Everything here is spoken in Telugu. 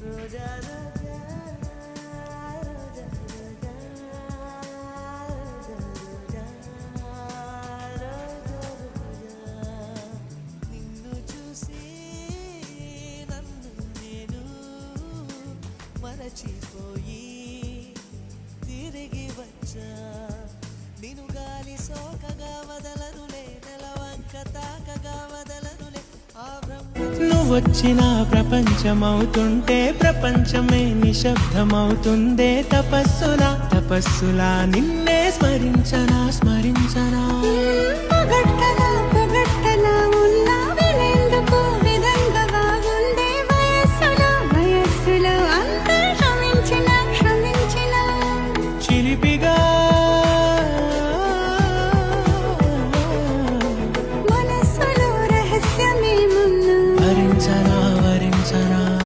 రోజా రోజా రోజా రోజా రోజా రోజా నిన్ను చూసి నన్ను నేను మరచిపోయి తిరిగి వచ్చా నిన్ను గాలి సోకగా వదలనులే నెలవంక తాకగా వదలనులే ఆ నువ్వొచ్చిన ప్రపంచమవుతుంటే ప్రపంచమే నిశ్శబ్దమవుతుందే తపస్సులా నిన్నే స్మరించనా